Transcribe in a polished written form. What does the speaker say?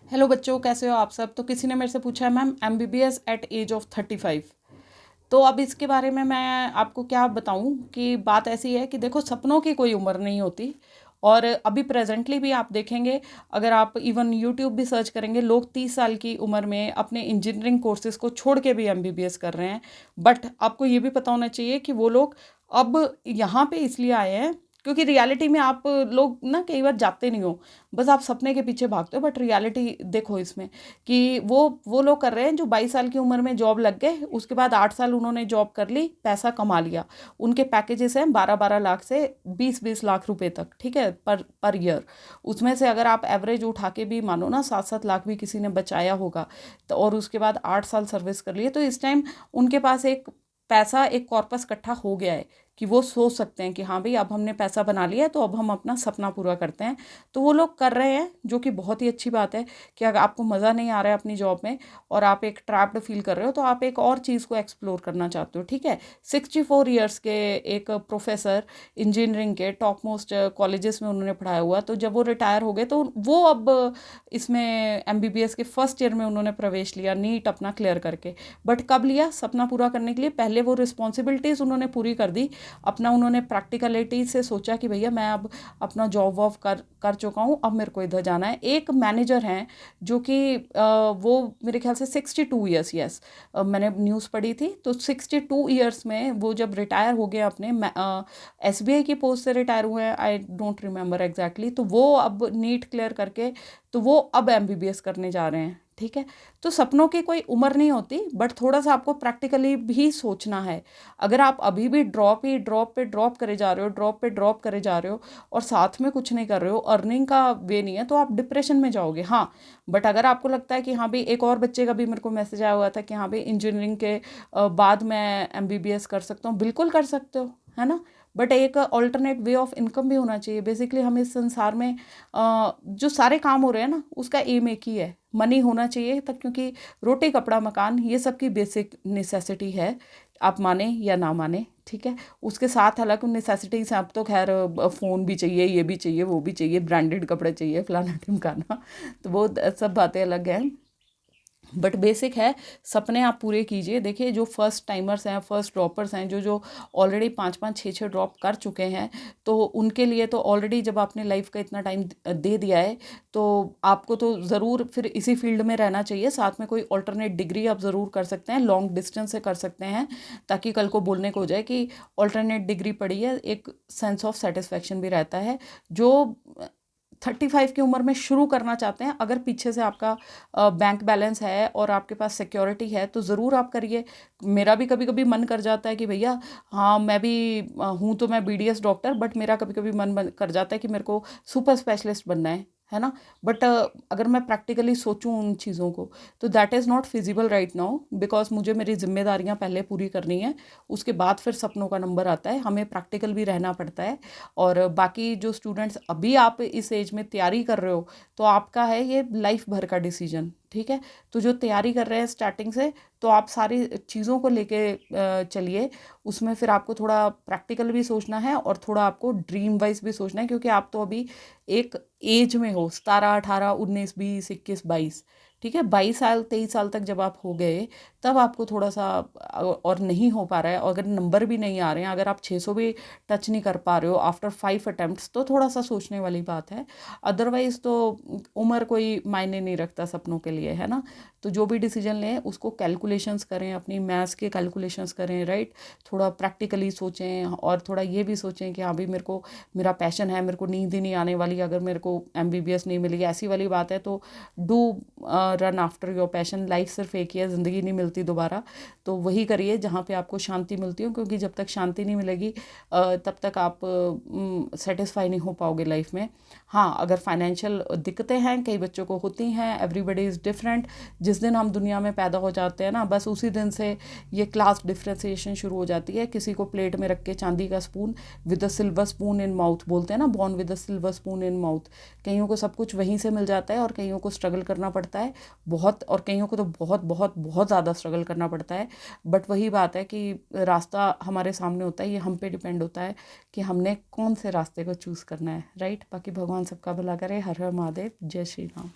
Hello बच्चों, कैसे हो आप सब। तो किसी ने मेरे से पूछा है ma'am MBBS at age of 35। तो अब इसके बारे में मैं आपको क्या बताऊं कि बात ऐसी है कि देखो, सपनों की कोई उम्र नहीं होती। और अभी प्रेजेंटली भी आप देखेंगे, अगर आप इवन यूट्यूब भी सर्च करेंगे, लोग 30 साल की उम्र में अपने इंजीनियरिंग कोर्सेज को छोड़ के भी एमबीबीएस कर रहे हैं। बट आपको ये भी पता होना चाहिए कि वो लोग अब यहाँ पे इसलिए आए हैं क्योंकि रियलिटी में आप लोग ना कई बार जाते नहीं हो, बस आप सपने के पीछे भागते हो। बट रियलिटी देखो इसमें कि वो लोग कर रहे हैं जो 22 साल की उम्र में जॉब लग गए, उसके बाद 8 साल उन्होंने जॉब कर ली, पैसा कमा लिया। उनके पैकेजेस हैं 12-12 लाख से 20-20 लाख रुपए तक, ठीक है, पर ईयर। उसमें से अगर आप एवरेज उठा के भी मानो ना, 7-7 लाख भी किसी ने बचाया होगा तो, और उसके बाद 8 साल सर्विस कर लिए, तो इस टाइम उनके पास एक पैसा, एक कॉर्पस इकट्ठा हो गया है कि वो सोच सकते हैं कि हाँ भाई, अब हमने पैसा बना लिया है तो अब हम अपना सपना पूरा करते हैं। तो वो लोग कर रहे हैं, जो कि बहुत ही अच्छी बात है कि अगर आपको मज़ा नहीं आ रहा है अपनी जॉब में और आप एक ट्रैप्ड फील कर रहे हो, तो आप एक और चीज़ को एक्सप्लोर करना चाहते हो, ठीक है। 64 ईयर्स के एक प्रोफेसर, इंजीनियरिंग के टॉप मोस्ट कॉलेजेस में उन्होंने पढ़ाया हुआ, तो जब वो रिटायर हो गए तो वो अब इसमें एमबीबीएस के फर्स्ट ईयर में उन्होंने प्रवेश लिया, नीट अपना क्लियर करके। बट कब लिया? सपना पूरा करने के लिए। पहले वो रिस्पॉन्सिबिलिटीज़ उन्होंने पूरी कर दी, अपना उन्होंने प्रैक्टिकलिटी से सोचा कि भैया मैं अब अपना जॉब वॉब कर चुका हूँ, अब मेरे को इधर जाना है। एक मैनेजर हैं जो कि वो मेरे ख्याल से 62 ईयर्स, यस, मैंने न्यूज़ पढ़ी थी, तो 62 ईयर्स में वो जब रिटायर हो गए अपने एसबीआई की पोस्ट से रिटायर हुए हैं, आई डोंट रिमेंबर एग्जैक्टली। तो वो अब नीट क्लियर करके, तो वो अब एमबीबीएस करने जा रहे हैं, ठीक है। तो सपनों की कोई उम्र नहीं होती, बट थोड़ा सा आपको प्रैक्टिकली भी सोचना है। अगर आप अभी भी ड्रॉप पे ड्रॉप करे जा रहे हो, ड्रॉप पे ड्रॉप करे जा रहे हो और साथ में कुछ नहीं कर रहे हो, अर्निंग का वे नहीं है, तो आप डिप्रेशन में जाओगे। हाँ, बट अगर आपको लगता है कि हाँ भाई, एक और बच्चे का भी मेरे को मैसेज आया हुआ था कि हाँ भाई, इंजीनियरिंग के बाद मैं एमबीबीएस कर सकता हूँ, बिल्कुल कर सकते हो, है ना। बट एक ऑल्टरनेट वे ऑफ इनकम भी होना चाहिए। बेसिकली हम इस संसार में जो सारे काम हो रहे हैं ना, उसका एम एक ही है, मनी होना चाहिए तक, क्योंकि रोटी कपड़ा मकान ये सबकी बेसिक नेसेसिटी है, आप माने या ना माने, ठीक है। उसके साथ अलग नेसेसिटीज हैं, अब तो खैर फ़ोन भी चाहिए, ये भी चाहिए, वो भी चाहिए, ब्रांडेड कपड़े चाहिए, फलाना ढिमकाना, तो वो सब बातें अलग हैं। बट बेसिक है, सपने आप पूरे कीजिए। देखिए, जो फर्स्ट टाइमर्स हैं, फर्स्ट ड्रॉपर्स हैं, जो जो ऑलरेडी 5-5 6-6 ड्रॉप कर चुके हैं, तो उनके लिए तो ऑलरेडी जब आपने लाइफ का इतना टाइम दे दिया है, तो आपको तो ज़रूर फिर इसी फील्ड में रहना चाहिए। साथ में कोई ऑल्टरनेट डिग्री आप ज़रूर कर सकते हैं, लॉन्ग डिस्टेंस से कर सकते हैं, ताकि कल को बोलने को हो जाए कि ऑल्टरनेट डिग्री पढ़ी है, एक सेंस ऑफ सेटिस्फैक्शन भी रहता है। जो 35 की उम्र में शुरू करना चाहते हैं, अगर पीछे से आपका बैंक बैलेंस है और आपके पास सिक्योरिटी है, तो ज़रूर आप करिए। मेरा भी कभी कभी मन कर जाता है कि भैया, हाँ मैं भी हूँ तो मैं बीडीएस डॉक्टर, बट मेरा कभी कभी मन कर जाता है कि मेरे को सुपर स्पेशलिस्ट बनना है ना। बट अगर मैं प्रैक्टिकली सोचूं उन चीज़ों को, तो that is not feasible right now, because मुझे मेरी जिम्मेदारियां पहले पूरी करनी है, उसके बाद फिर सपनों का नंबर आता है। हमें प्रैक्टिकल भी रहना पड़ता है। और बाकी जो स्टूडेंट्स अभी आप इस एज में तैयारी कर रहे हो, तो आपका है ये लाइफ भर का डिसीजन, ठीक है। तो जो तैयारी कर रहे हैं स्टार्टिंग से, तो आप सारी चीज़ों को लेके चलिए। उसमें फिर आपको थोड़ा प्रैक्टिकल भी सोचना है और थोड़ा आपको ड्रीम वाइज भी सोचना है, क्योंकि आप तो अभी एक एज में हो, 17 18 19 20 21 22, ठीक है। 22 साल 23 साल तक जब आप हो गए, तब आपको थोड़ा सा और नहीं हो पा रहा है, अगर नंबर भी नहीं आ रहे हैं, अगर आप 600 भी टच नहीं कर पा रहे हो आफ्टर 5 अटेम्प्ट्स, तो थोड़ा सा सोचने वाली बात है। अदरवाइज़ तो उम्र कोई मायने नहीं रखता सपनों के लिए, है ना। तो जो भी डिसीजन लें, उसको कैलकुलेशंस करें, अपनी मैथ्स के कैलकुलेशंस करें, राइट। थोड़ा प्रैक्टिकली सोचें और थोड़ा ये भी सोचें कि हाँ भाई, मेरे को मेरा पैशन है, मेरे को नींद ही नहीं आने वाली अगर मेरे को एमबीबीएस नहीं मिलेगी, ऐसी वाली बात है, तो do run after your passion. Life सिर्फ एक ही है, ज़िंदगी नहीं मिलती दोबारा, तो वही करिए जहाँ पे आपको शांति मिलती हो, क्योंकि जब तक शांति नहीं मिलेगी तब तक आप सेटिस्फाई नहीं हो पाओगे लाइफ में। हाँ, अगर फाइनेंशियल दिक्कतें हैं, कई बच्चों को होती हैं, एवरीबडी इज़ डिफरेंट। जिस दिन हम दुनिया में पैदा हो जाते हैं ना, बस उसी दिन से ये क्लास डिफ्रेंसिएशन शुरू हो जाती है। किसी को प्लेट में रख के चांदी का spoon with a silver spoon in mouth, बोलते हैं ना, born with a silver spoon in mouth. कईयों को सब कुछ वहीं से मिल जाता है और कईयों को स्ट्रगल करना पड़ता है बहुत, और कईयों को तो बहुत बहुत बहुत ज़्यादा स्ट्रगल करना पड़ता है। बट वही बात है कि रास्ता हमारे सामने होता है, ये हम पे डिपेंड होता है कि हमने कौन से रास्ते को चूज़ करना है, राइट। बाकी भगवान सबका भला करे। हर हर महादेव, जय श्री राम।